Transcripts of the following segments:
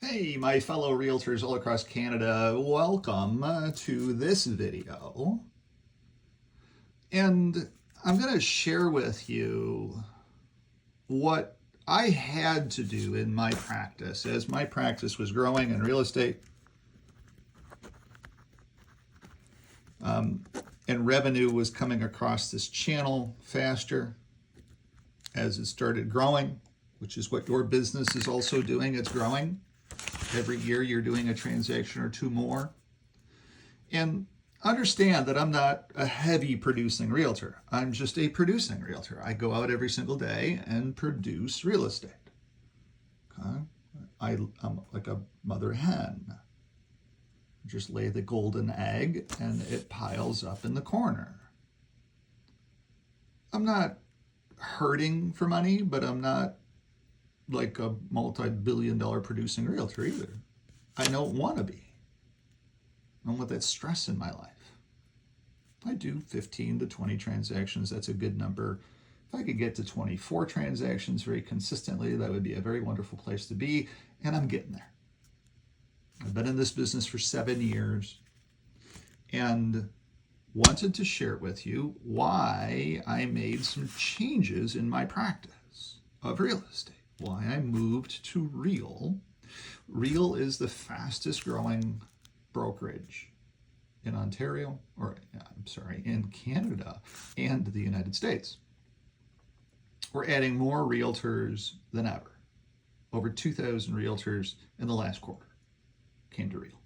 Hey, my fellow realtors all across Canada, welcome to this video. And I'm going to share with you what I had to do in my practice as my practice was growing in real estate and revenue was coming across this channel faster as it started growing, which is what your business is also doing. It's growing. Every year you're doing a transaction or two more. And understand that I'm not a heavy producing realtor. I'm just a producing realtor. I go out every single day and produce real estate. Okay? I'm like a mother hen. Just lay the golden egg and it piles up in the corner. I'm not hurting for money, but I'm not like a multi-billion-dollar producing realtor either. I don't want to be. I don't want that stress in my life. I do 15 to 20 transactions. That's a good number. If I could get to 24 transactions very consistently, that would be a very wonderful place to be, and I'm getting there. I've been in this business for 7 years and wanted to share with you why I made some changes in my practice of real estate, why I moved to Real. Real is the fastest growing brokerage in Ontario, in Canada and the United States. We're adding more realtors than ever. Over 2,000 realtors in the last quarter came to Real.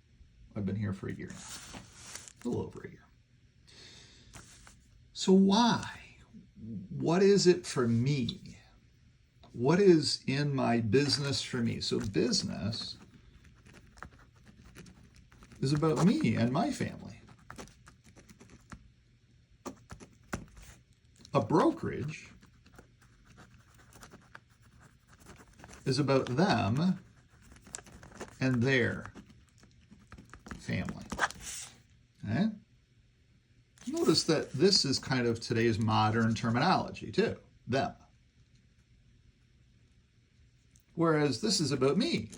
I've been here for a year now, a little over a year. So why? What is it for me? What is in my business for me? So business is about me and my family. A brokerage is about them and their family. Okay? Notice that this is kind of today's modern terminology too, them. Whereas this is about me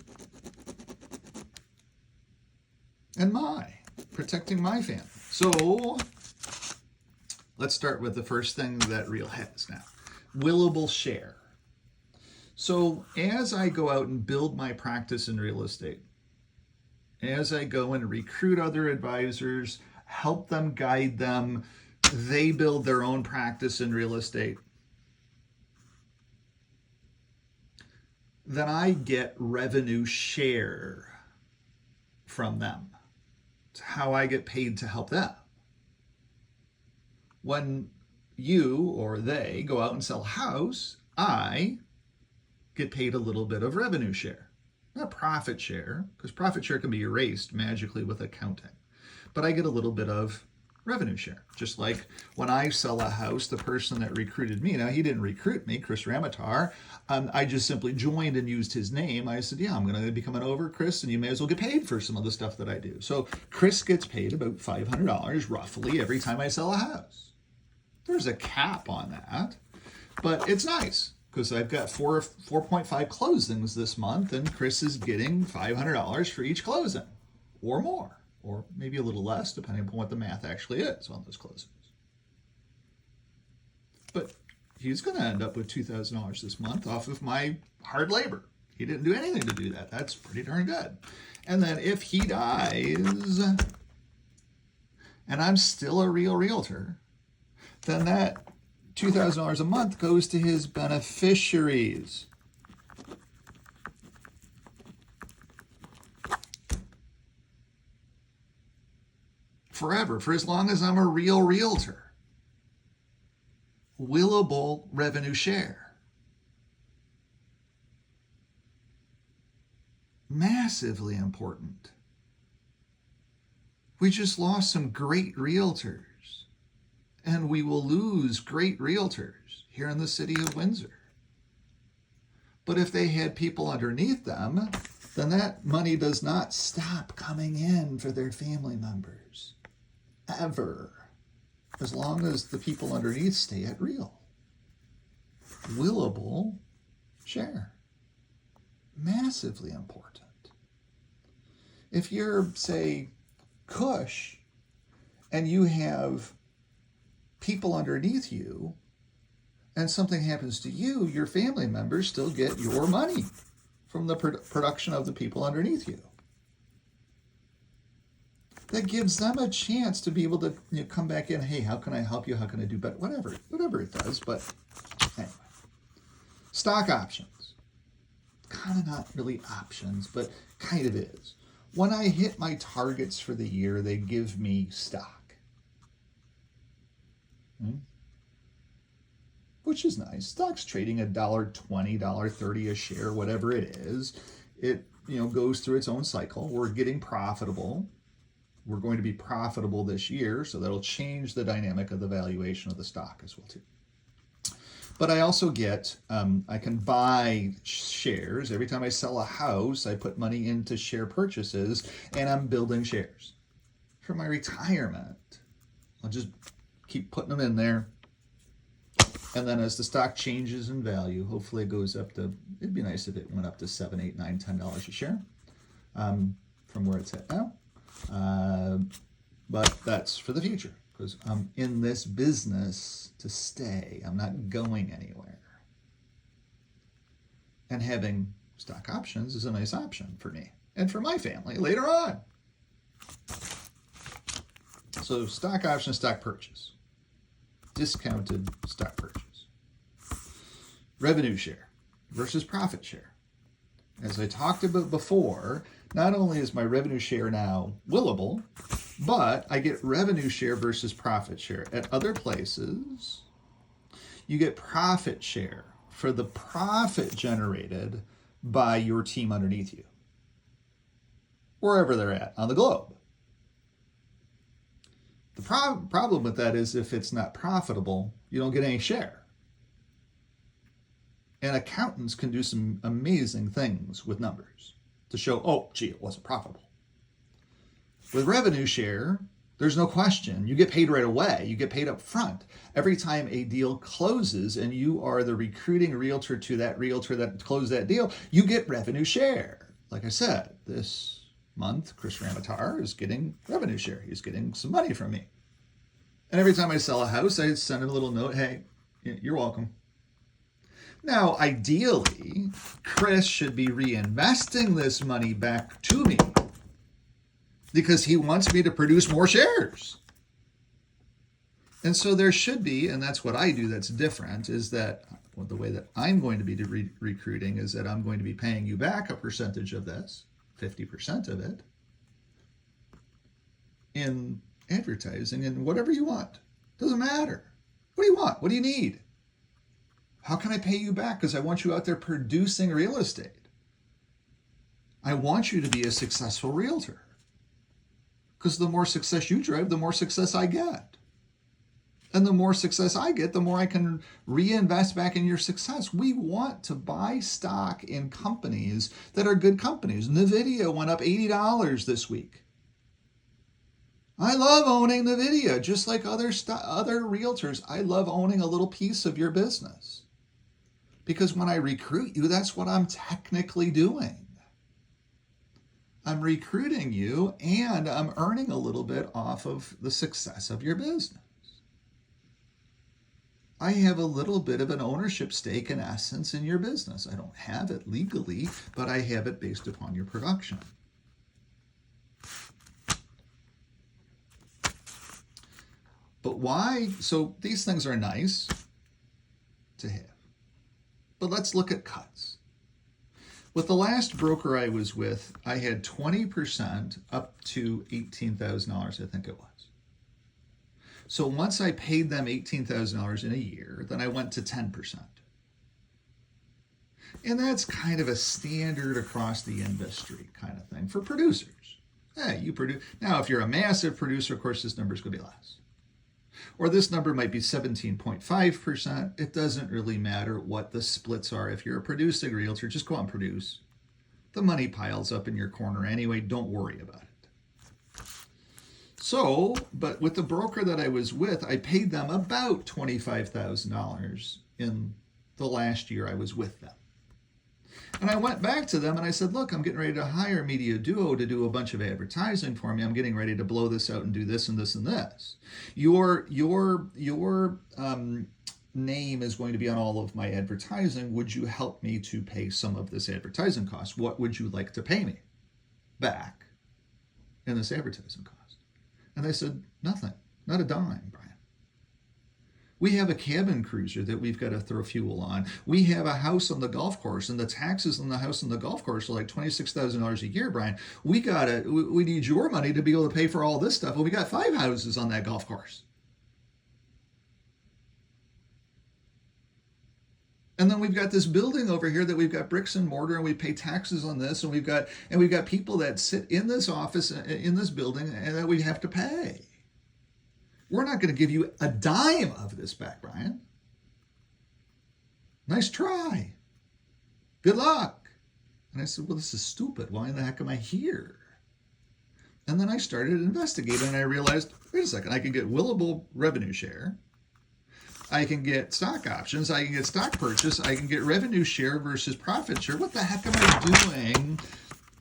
and protecting my family. So let's start with the first thing that Real has now, willable share. So as I go out and build my practice in real estate, as I go and recruit other advisors, help them, guide them, they build their own practice in real estate, then I get revenue share from them. It's how I get paid to help them. When you or they go out and sell a house, I get paid a little bit of revenue share. Not profit share, because profit share can be erased magically with accounting. But I get a little bit of revenue share. Just like when I sell a house, the person that recruited me, now he didn't recruit me, Chris Ramatar, I just simply joined and used his name. I said, yeah, I'm going to be coming over, Chris, and you may as well get paid for some of the stuff that I do. So Chris gets paid about $500 roughly every time I sell a house. There's a cap on that, but it's nice because I've got 4.5 closings this month, and Chris is getting $500 for each closing or more, or maybe a little less, depending upon what the math actually is on those closings. But he's going to end up with $2,000 this month off of my hard labor. He didn't do anything to do that. That's pretty darn good. And then if he dies, and I'm still a Real realtor, then that $2,000 a month goes to his beneficiaries. Forever, for as long as I'm a Real realtor. Willable revenue share. Massively important. We just lost some great realtors, and we will lose great realtors here in the city of Windsor. But if they had people underneath them, then that money does not stop coming in for their family members. Ever. As long as the people underneath stay at Real. Willable share. Massively important. If you're, say, Cush, and you have people underneath you, and something happens to you, your family members still get your money from the production of the people underneath you. That gives them a chance to be able to come back in. Hey, how can I help you? How can I do better? Whatever it does. But anyway, stock options. Kind of not really options, but kind of is. When I hit my targets for the year, they give me stock. Which is nice. Stock's trading at $1.20, $1.30 a share, whatever it is. It goes through its own cycle. We're getting profitable. We're going to be profitable this year, so that'll change the dynamic of the valuation of the stock as well too. But I also get, I can buy shares. Every time I sell a house, I put money into share purchases, and I'm building shares. For my retirement, I'll just keep putting them in there. And then as the stock changes in value, hopefully it goes up to, it'd be nice if it went up to $7, $8, $9, $10 a share from where it's at now. But that's for the future, because I'm in this business to stay. I'm not going anywhere. And having stock options is a nice option for me and for my family later on. So stock option, stock purchase. Discounted stock purchase. Revenue share versus profit share. As I talked about before, not only is my revenue share now willable, but I get revenue share versus profit share. At other places, you get profit share for the profit generated by your team underneath you, wherever they're at on the globe. The problem with that is if it's not profitable, you don't get any share. And accountants can do some amazing things with numbers to show, oh, gee, it wasn't profitable. With revenue share, there's no question. You get paid right away. You get paid up front. Every time a deal closes and you are the recruiting realtor to that realtor that closed that deal, you get revenue share. Like I said, this month, Chris Ramatar is getting revenue share. He's getting some money from me. And every time I sell a house, I send a little note, hey, you're welcome. Now, ideally, Chris should be reinvesting this money back to me because he wants me to produce more shares. And so there should be, and that's what I do that's different, is that the way that I'm going to be recruiting is that I'm going to be paying you back a percentage of this, 50% of it, in advertising and whatever you want. Doesn't matter. What do you want? What do you need? How can I pay you back? Because I want you out there producing real estate. I want you to be a successful realtor. Because the more success you drive, the more success I get. And the more success I get, the more I can reinvest back in your success. We want to buy stock in companies that are good companies. NVIDIA went up $80 this week. I love owning NVIDIA, just like other realtors. I love owning a little piece of your business. Because when I recruit you, that's what I'm technically doing. I'm recruiting you and I'm earning a little bit off of the success of your business. I have a little bit of an ownership stake in essence in your business. I don't have it legally, but I have it based upon your production. But why? So these things are nice to have. But let's look at cuts. With the last broker I was with, I had 20% up to $18,000, I think it was. So once I paid them $18,000 in a year, then I went to 10%. And that's kind of a standard across the industry kind of thing for producers. Hey, you produce. Now, if you're a massive producer, of course, this number is going to be less. Or this number might be 17.5%. It doesn't really matter what the splits are. If you're a producing realtor, just go out and produce. The money piles up in your corner anyway. Don't worry about it. So, but with the broker that I was with, I paid them about $25,000 in the last year I was with them. And I went back to them and I said, look, I'm getting ready to hire Media Duo to do a bunch of advertising for me. I'm getting ready to blow this out and do this and this and this. Your name is going to be on all of my advertising. Would you help me to pay some of this advertising cost? What would you like to pay me back in this advertising cost? And they said, nothing, not a dime, Brian. We have a cabin cruiser that we've got to throw fuel on. We have a house on the golf course, and the taxes on the house on the golf course are like $26,000 a year, Brian. We need your money to be able to pay for all this stuff. Well, we got 5 houses on that golf course. And then we've got this building over here that we've got bricks and mortar, and we pay taxes on this, and we've got people that sit in this office in this building and that we have to pay. We're not going to give you a dime of this back, Brian. Nice try. Good luck. And I said, well, this is stupid. Why in the heck am I here? And then I started investigating, and I realized, wait a second, I can get willable revenue share. I can get stock options. I can get stock purchase. I can get revenue share versus profit share. What the heck am I doing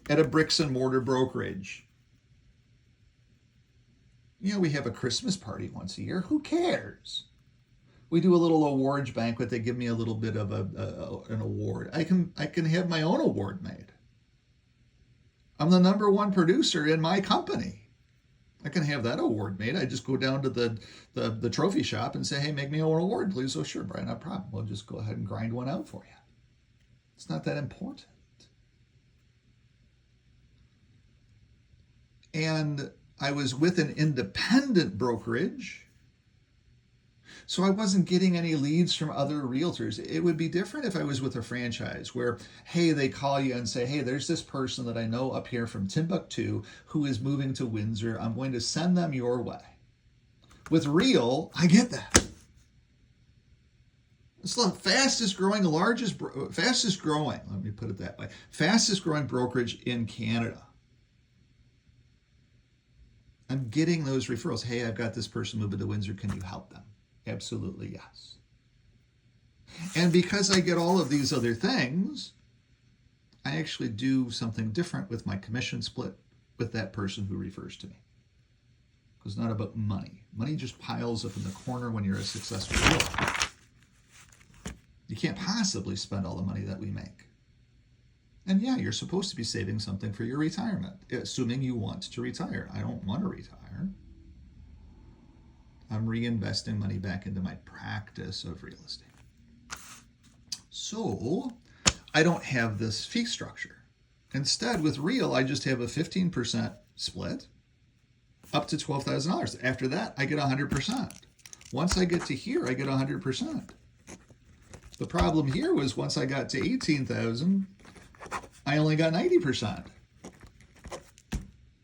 at a bricks and mortar brokerage? You know, we have a Christmas party once a year. Who cares? We do a little awards banquet. They give me a little bit of an award. I can have my own award made. I'm the #1 producer in my company. I can have that award made. I just go down to the trophy shop and say, hey, make me an award, please. Oh, sure, Brian, no problem. We'll just go ahead and grind one out for you. It's not that important. And I was with an independent brokerage, so I wasn't getting any leads from other realtors. It would be different if I was with a franchise where, hey, they call you and say, hey, there's this person that I know up here from Timbuktu who is moving to Windsor. I'm going to send them your way. With Real, I get that. It's the fastest growing brokerage in Canada. I'm getting those referrals. Hey, I've got this person moving to Windsor. Can you help them? Absolutely, yes. And because I get all of these other things, I actually do something different with my commission split with that person who refers to me. Because it's not about money. Money just piles up in the corner when you're a successful realtor. You can't possibly spend all the money that we make. And yeah, you're supposed to be saving something for your retirement, assuming you want to retire. I don't want to retire. I'm reinvesting money back into my practice of real estate. So I don't have this fee structure. Instead, with Real, I just have a 15% split up to $12,000. After that, I get 100%. Once I get to here, I get 100%. The problem here was once I got to 18,000, I only got 90%.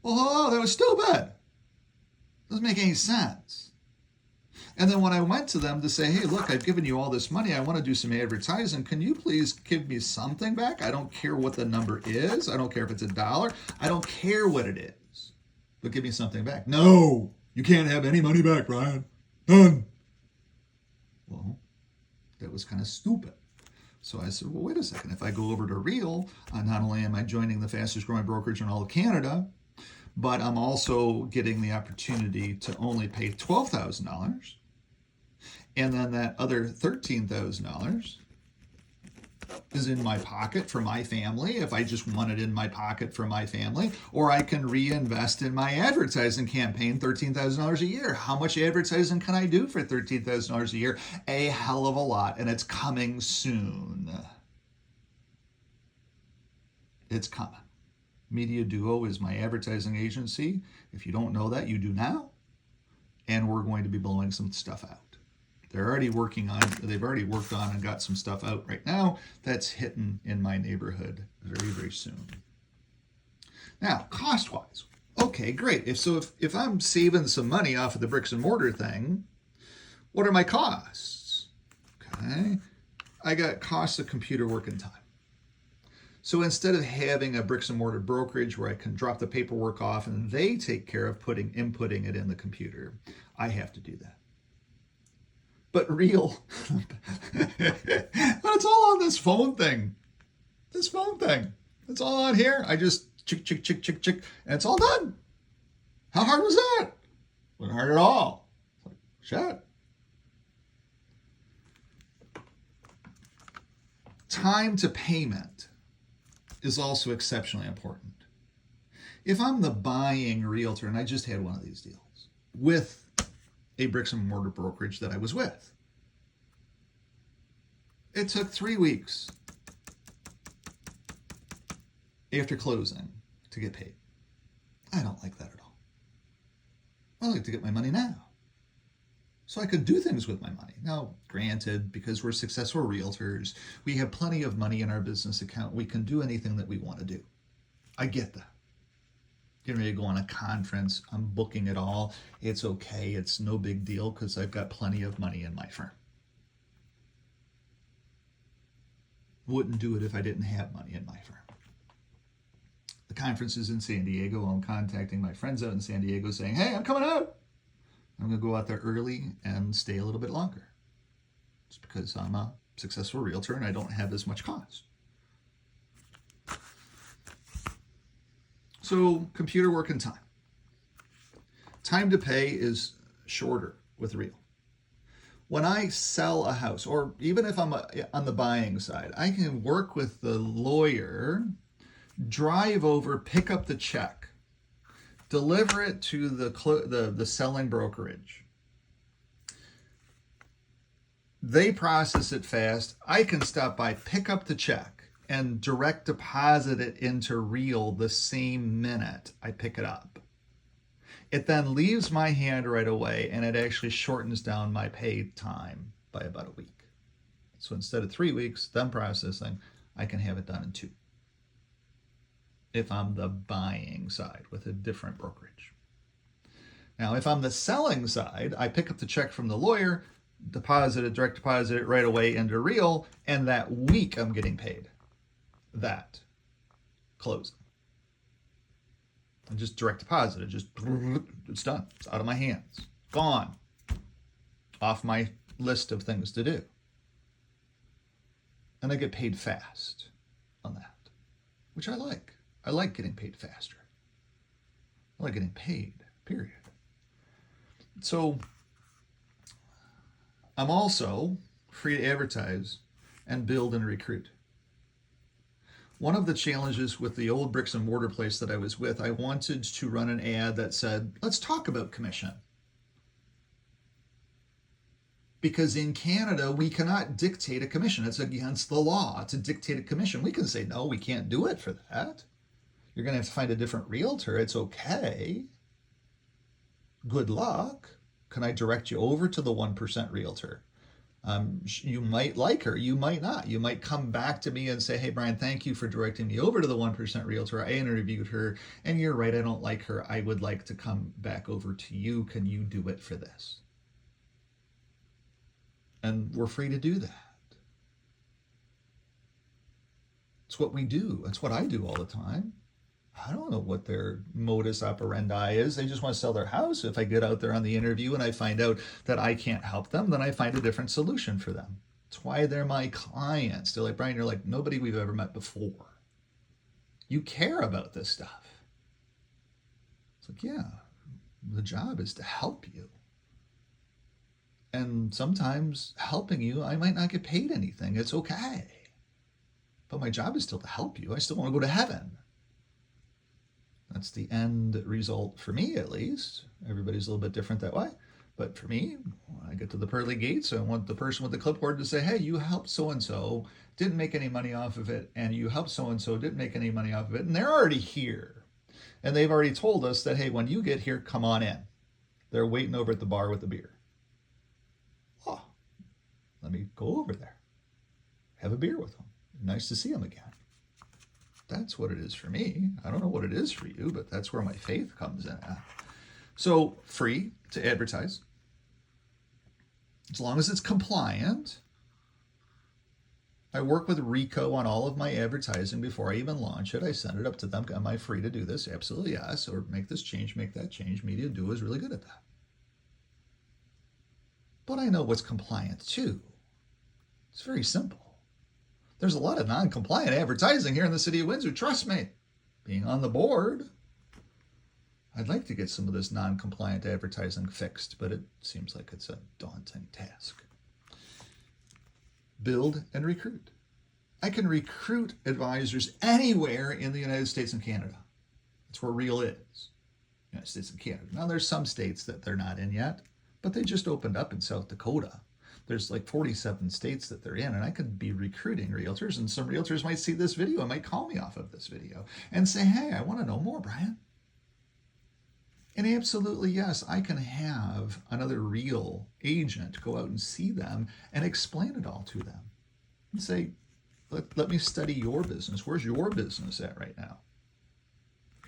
Well, that was stupid. Doesn't make any sense. And then when I went to them to say, hey, look, I've given you all this money. I want to do some advertising. Can you please give me something back? I don't care what the number is. I don't care if it's $1. I don't care what it is. But give me something back. No, you can't have any money back, Brian. None. Well, that was kind of stupid. So I said, well, wait a second. If I go over to Real, not only am I joining the fastest growing brokerage in all of Canada, but I'm also getting the opportunity to only pay $12,000. And then that other $13,000 is in my pocket for my family, if I just want it in my pocket for my family, or I can reinvest in my advertising campaign, $13,000 a year. How much advertising can I do for $13,000 a year? A hell of a lot, and it's coming soon. It's coming. Media Duo is my advertising agency. If you don't know that, you do now. And we're going to be blowing some stuff out. They've already worked on and got some stuff out right now that's hitting in my neighborhood very, very soon. Now, cost-wise, okay, great. If I'm saving some money off of the bricks and mortar thing, what are my costs? Okay, I got costs of computer work and time. So instead of having a bricks and mortar brokerage where I can drop the paperwork off and they take care of inputting it in the computer, I have to do that. But Real, but it's all on this phone thing. This phone thing. It's all on here. I just chick, chick, chick, chick, chick, and it's all done. How hard was that? Wasn't hard at all. Shit. Time to payment is also exceptionally important. If I'm the buying realtor, and I just had one of these deals with a bricks and mortar brokerage that I was with, it took 3 weeks after closing to get paid. I don't like that at all. I like to get my money now, so I could do things with my money. Now, granted, because we're successful realtors, we have plenty of money in our business account. We can do anything that we want to do. I get that. Getting ready to go on a conference, I'm booking it all. It's okay. It's no big deal because I've got plenty of money in my firm. Wouldn't do it if I didn't have money in my firm. The conference is in San Diego. I'm contacting my friends out in San Diego saying, hey, I'm coming out. I'm going to go out there early and stay a little bit longer. It's because I'm a successful realtor and I don't have as much cost. So computer work and time. Time to pay is shorter with Real. When I sell a house, or even if I'm on the buying side, I can work with the lawyer, drive over, pick up the check, deliver it to the selling brokerage. They process it fast. I can stop by, pick up the check, and direct deposit it into Real the same minute I pick it up. It then leaves my hand right away, and it actually shortens down my pay time by about a week. So instead of 3 weeks, them processing, I can have it done in 2. If I'm the buying side with a different brokerage. Now, if I'm the selling side, I pick up the check from the lawyer, direct deposit it right away into Real, and that week I'm getting paid. That closing. And just direct deposit it, it's done. It's out of my hands. Gone. Off my list of things to do. And I get paid fast on that, which I like. I like getting paid faster. I like getting paid, period. So I'm also free to advertise and build and recruit. One of the challenges with the old bricks and mortar place that I was with, I wanted to run an ad that said, let's talk about commission. Because in Canada, we cannot dictate a commission. It's against the law to dictate a commission. We can say, no, we can't do it for that. You're going to have to find a different realtor. It's okay. Good luck. Can I direct you over to the 1% realtor? You might like her, you might not. You might come back to me and say, hey, Brian, thank you for directing me over to the 1% realtor. I interviewed her, and you're right, I don't like her. I would like to come back over to you. Can you do it for this? And we're free to do that. It's what we do. It's what I do all the time. I don't know what their modus operandi is. They just want to sell their house. If I get out there on the interview and I find out that I can't help them, then I find a different solution for them. That's why they're my clients. They're like, Brian, you're like nobody we've ever met before. You care about this stuff. It's like, yeah, the job is to help you. And sometimes helping you, I might not get paid anything. It's okay. But my job is still to help you. I still want to go to heaven. That's the end result for me, at least. Everybody's a little bit different that way. But for me, when I get to the pearly gates, I want the person with the clipboard to say, hey, you helped so-and-so, didn't make any money off of it, and you helped so-and-so, didn't make any money off of it, and they're already here. And they've already told us that, hey, when you get here, come on in. They're waiting over at the bar with the beer. Oh, let me go over there. Have a beer with them. Nice to see them again. That's what it is for me. I don't know what it is for you, but that's where my faith comes in at. So free to advertise. As long as it's compliant. I work with Rico on all of my advertising before I even launch it. I send it up to them. Am I free to do this? Absolutely yes. Or make this change, make that change. Media Duo is really good at that. But I know what's compliant too. It's very simple. There's a lot of non-compliant advertising here in the city of Windsor. Trust me, being on the board, I'd like to get some of this non-compliant advertising fixed, but it seems like it's a daunting task. Build and recruit. I can recruit advisors anywhere in the United States and Canada. That's where Real is. United States and Canada. Now, there's some states that they're not in yet, but they just opened up in South Dakota. There's like 47 states that they're in, and I could be recruiting realtors, and some realtors might see this video and might call me off of this video and say, hey, I want to know more, Brian. And absolutely, yes, I can have another real agent go out and see them and explain it all to them and say, let me study your business. Where's your business at right now?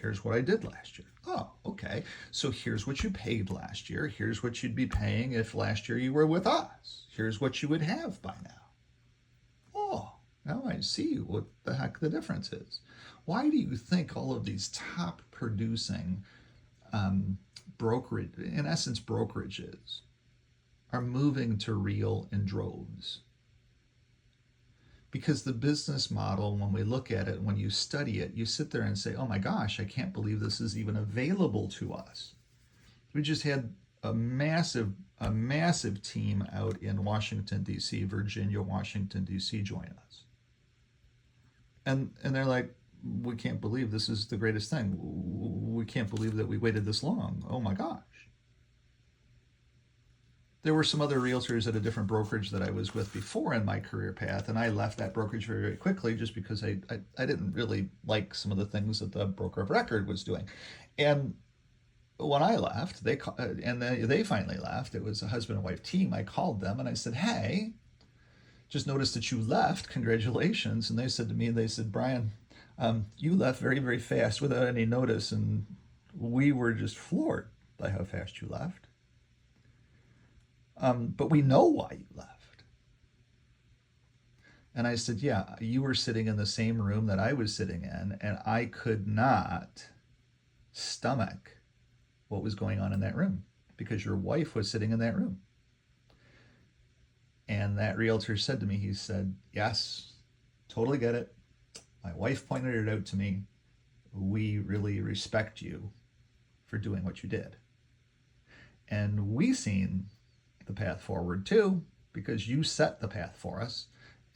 Here's what I did last year. Oh, okay. So here's what you paid last year. Here's what you'd be paying if last year you were with us. Here's what you would have by now. Oh, now I see what the heck the difference is. Why do you think all of these top producing brokerage, in essence, brokerages, are moving to Real in droves? Because the business model, when we look at it, when you study it, you sit there and say, oh my gosh, I can't believe this is even available to us. We just had a massive team out in Washington, D.C., Virginia, Washington, D.C. join us. And they're like, we can't believe this is the greatest thing. We can't believe that we waited this long. Oh my gosh. There were some other realtors at a different brokerage that I was with before in my career path, and I left that brokerage very, very quickly just because I didn't really like some of the things that the broker of record was doing. And when I left, they finally left. It was a husband and wife team. I called them and I said, hey, just noticed that you left. Congratulations. And they said to me, Brian, you left very, very fast without any notice, and we were just floored by how fast you left. But we know why you left. And I said, yeah, you were sitting in the same room that I was sitting in, and I could not stomach what was going on in that room because your wife was sitting in that room. And that realtor said to me, he said, yes, totally get it. My wife pointed it out to me. We really respect you for doing what you did. And we seen the path forward too, because you set the path for us,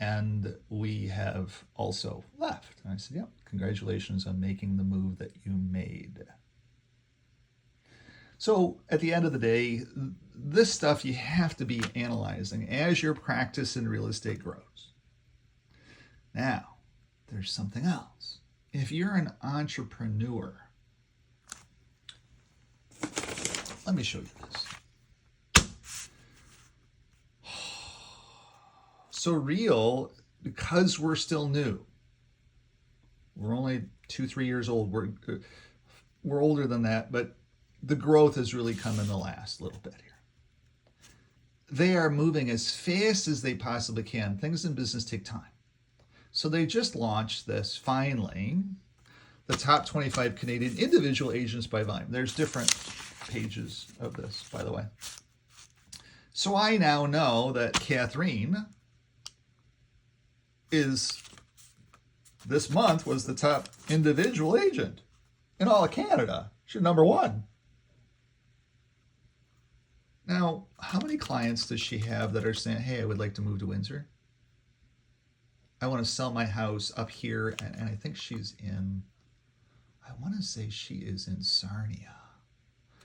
and we have also left. And I said, yeah, congratulations on making the move that you made. So at the end of the day, this stuff you have to be analyzing as your practice in real estate grows. Now, there's something else. If you're an entrepreneur, let me show you this. So Real, because we're still new, we're only 2-3 years old. We're older than that, but the growth has really come in the last little bit here. They are moving as fast as they possibly can. Things in business take time. So they just launched this, finally, the top 25 Canadian individual agents by volume. There's different pages of this, by the way. So I now know that Catherine this month was the top individual agent in all of Canada. She's number one. Now, how many clients does she have that are saying, hey, I would like to move to Windsor? I want to sell my house up here, and I think she's in, I want to say she is in Sarnia.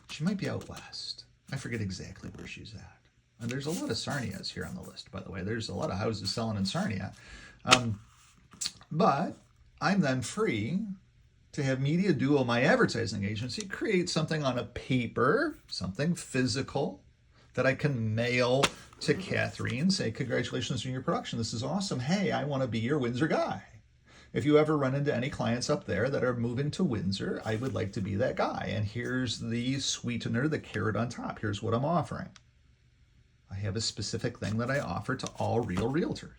She might be out west. I forget exactly where she's at. And there's a lot of Sarnias here on the list, by the way. There's a lot of houses selling in Sarnia. But I'm then free to have Media Duo, my advertising agency, create something on a paper, something physical that I can mail to Catherine, say, congratulations on your production. This is awesome. Hey, I want to be your Windsor guy. If you ever run into any clients up there that are moving to Windsor, I would like to be that guy. And here's the sweetener, the carrot on top. Here's what I'm offering. I have a specific thing that I offer to all real realtors.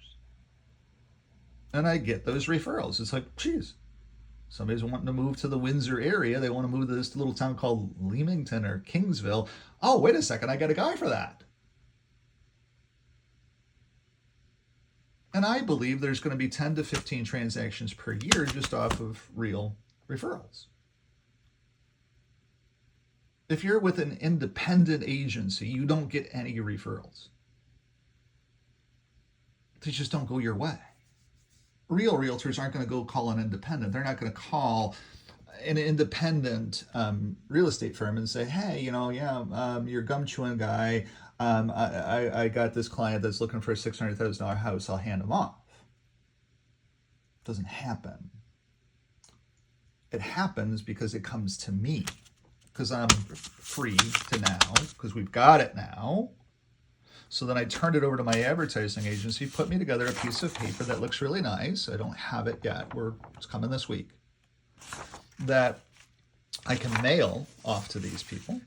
And I get those referrals. It's like, geez, somebody's wanting to move to the Windsor area. They want to move to this little town called Leamington or Kingsville. Oh, wait a second, I got a guy for that. And I believe there's going to be 10 to 15 transactions per year just off of real referrals. If you're with an independent agency, you don't get any referrals. They just don't go your way. Real realtors aren't going to go call an independent. They're not going to call an independent real estate firm and say, hey, your gum chewing guy, I got this client that's looking for a $600,000 house. I'll hand him off. It doesn't happen. It happens because it comes to me, because I'm free to now, because we've got it now. So then I turned it over to my advertising agency, put me together a piece of paper that looks really nice. I don't have it yet. It's coming this week. That I can mail off to these people,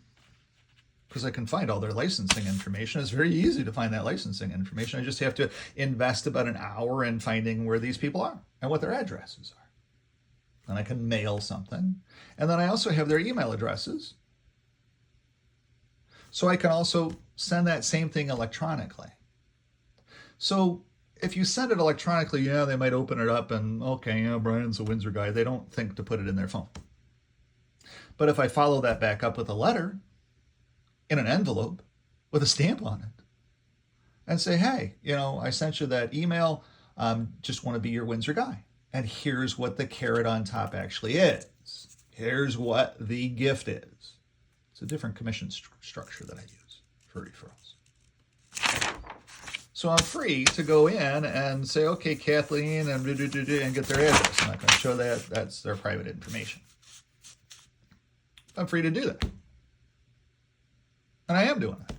because I can find all their licensing information. It's very easy to find that licensing information. I just have to invest about an hour in finding where these people are and what their addresses are. And I can mail something. And then I also have their email addresses. So I can also send that same thing electronically. So if you send it electronically, they might open it up and, okay, Brian's a Windsor guy. They don't think to put it in their phone. But if I follow that back up with a letter in an envelope with a stamp on it and say, hey, I sent you that email, just want to be your Windsor guy. And here's what the carrot on top actually is. Here's what the gift is. It's a different commission structure that I use for referrals. So I'm free to go in and say, okay, Kathleen, and get their address. I'm not going to show that. That's their private information. I'm free to do that. And I am doing that.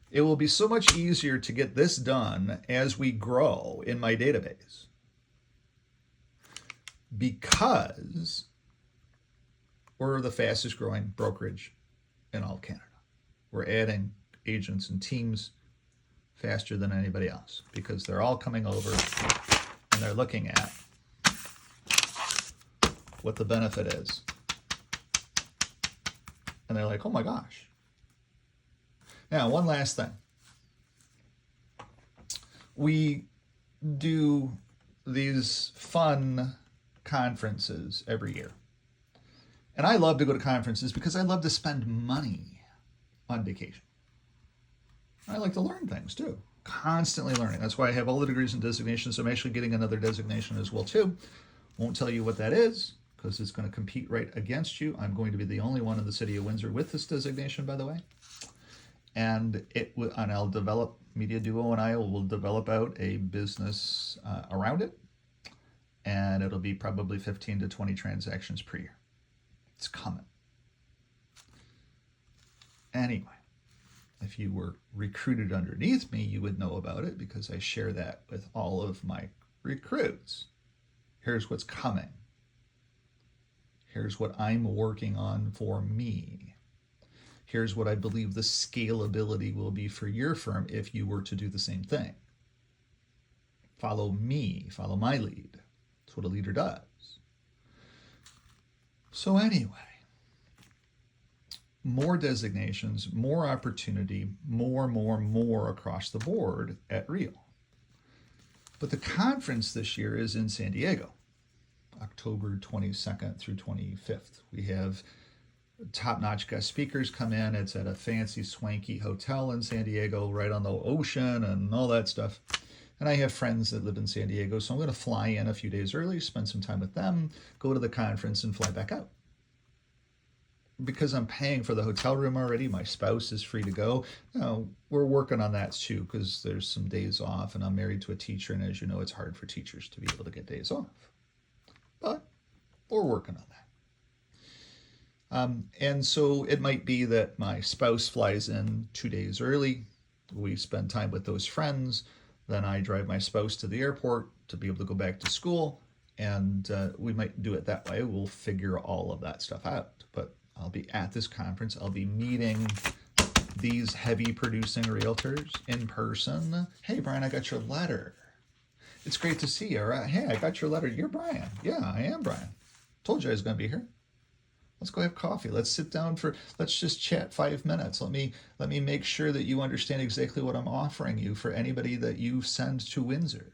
It will be so much easier to get this done as we grow in my database, because we're the fastest growing brokerage in all Canada. We're adding agents and teams faster than anybody else, because they're all coming over and they're looking at what the benefit is. And they're like, oh my gosh. Now, one last thing. We do these fun conferences every year. And I love to go to conferences because I love to spend money on vacation. I like to learn things too. Constantly learning. That's why I have all the degrees and designations. I'm actually getting another designation as well too. Won't tell you what that is, because it's going to compete right against you. I'm going to be the only one in the city of Windsor with this designation, by the way. And I'll develop, Media Duo and I will develop out a business around it. And it'll be probably 15 to 20 transactions per year. It's coming. Anyway, if you were recruited underneath me, you would know about it, because I share that with all of my recruits. Here's what's coming. Here's what I'm working on for me. Here's what I believe the scalability will be for your firm if you were to do the same thing. Follow me, follow my lead. That's what a leader does. So anyway, more designations, more opportunity, more across the board at Real. But the conference this year is in San Diego, October 22nd through 25th. We have top-notch guest speakers come in. It's at a fancy, swanky hotel in San Diego, right on the ocean and all that stuff. And I have friends that live in San Diego, so I'm going to fly in a few days early, spend some time with them, go to the conference, and fly back out. Because I'm paying for the hotel room already, my spouse is free to go. We're working on that too, because there's some days off, and I'm married to a teacher, and as you know, it's hard for teachers to be able to get days off. But we're working on that. And so it might be that my spouse flies in 2 days early. We spend time with those friends. Then I drive my spouse to the airport to be able to go back to school. And we might do it that way. We'll figure all of that stuff out. But I'll be at this conference. I'll be meeting these heavy producing realtors in person. Hey, Brian, I got your letter. It's great to see you. Right? Hey, I got your letter. You're Brian. Yeah, I am Brian. Told you I was going to be here. Let's go have coffee. Let's sit down let's just chat 5 minutes. Let me make sure that you understand exactly what I'm offering you for anybody that you send to Windsor.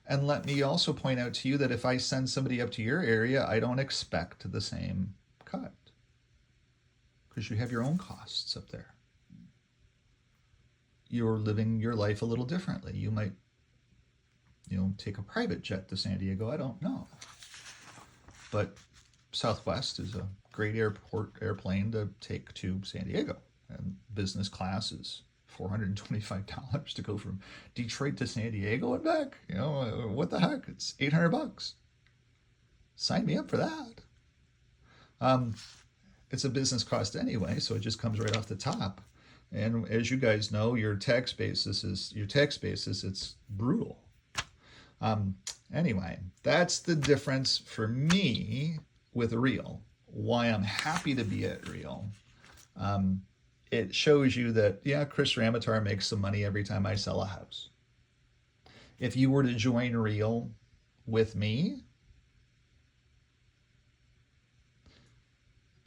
And let me also point out to you that if I send somebody up to your area, I don't expect the same cut because you have your own costs up there. You're living your life a little differently. You might, take a private jet to San Diego. I don't know. But Southwest is a great airplane to take to San Diego. And business class is $425 to go from Detroit to San Diego and back. What the heck? It's $800. Sign me up for that. It's a business cost anyway, so it just comes right off the top. And as you guys know, your tax basis, it's brutal. Anyway, that's the difference for me with Real. Why I'm happy to be at Real. It shows you that, yeah, Chris Ramatar makes some money every time I sell a house. If you were to join Real with me,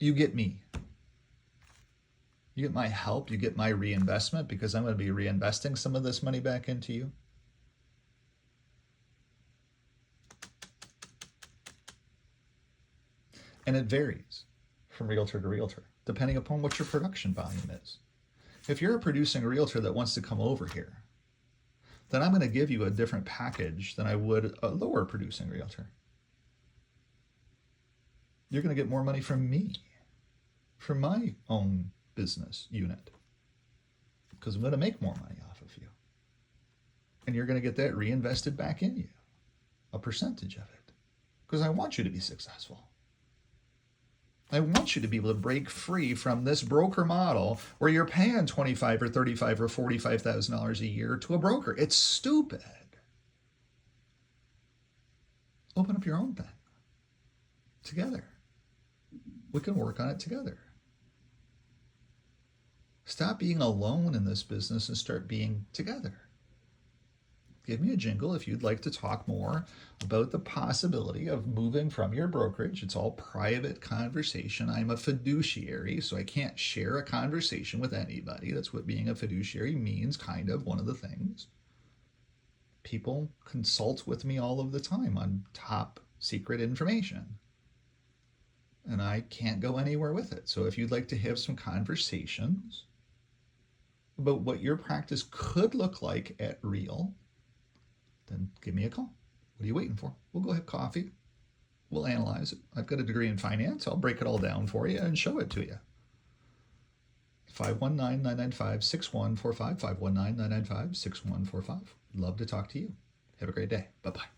you get me. You get my help, you get my reinvestment because I'm going to be reinvesting some of this money back into you. And it varies from realtor to realtor, depending upon what your production volume is. If you're a producing realtor that wants to come over here, then I'm going to give you a different package than I would a lower producing realtor. You're going to get more money from me, from my own business unit, because I'm going to make more money off of you. And you're going to get that reinvested back in you, a percentage of it, because I want you to be successful. I want you to be able to break free from this broker model where you're paying $25,000 or $35,000 or $45,000 a year to a broker. It's stupid. Open up your own thing. Together. We can work on it together. Stop being alone in this business and start being together. Give me a jingle if you'd like to talk more about the possibility of moving from your brokerage. It's all private conversation. I'm a fiduciary, so I can't share a conversation with anybody. That's what being a fiduciary means, kind of, one of the things. People consult with me all of the time on top secret information. And I can't go anywhere with it. So if you'd like to have some conversations about what your practice could look like at Real, then give me a call. What are you waiting for? We'll go have coffee. We'll analyze it. I've got a degree in finance. I'll break it all down for you and show it to you. 519-995-6145, 519-995-6145. Love to talk to you. Have a great day. Bye-bye.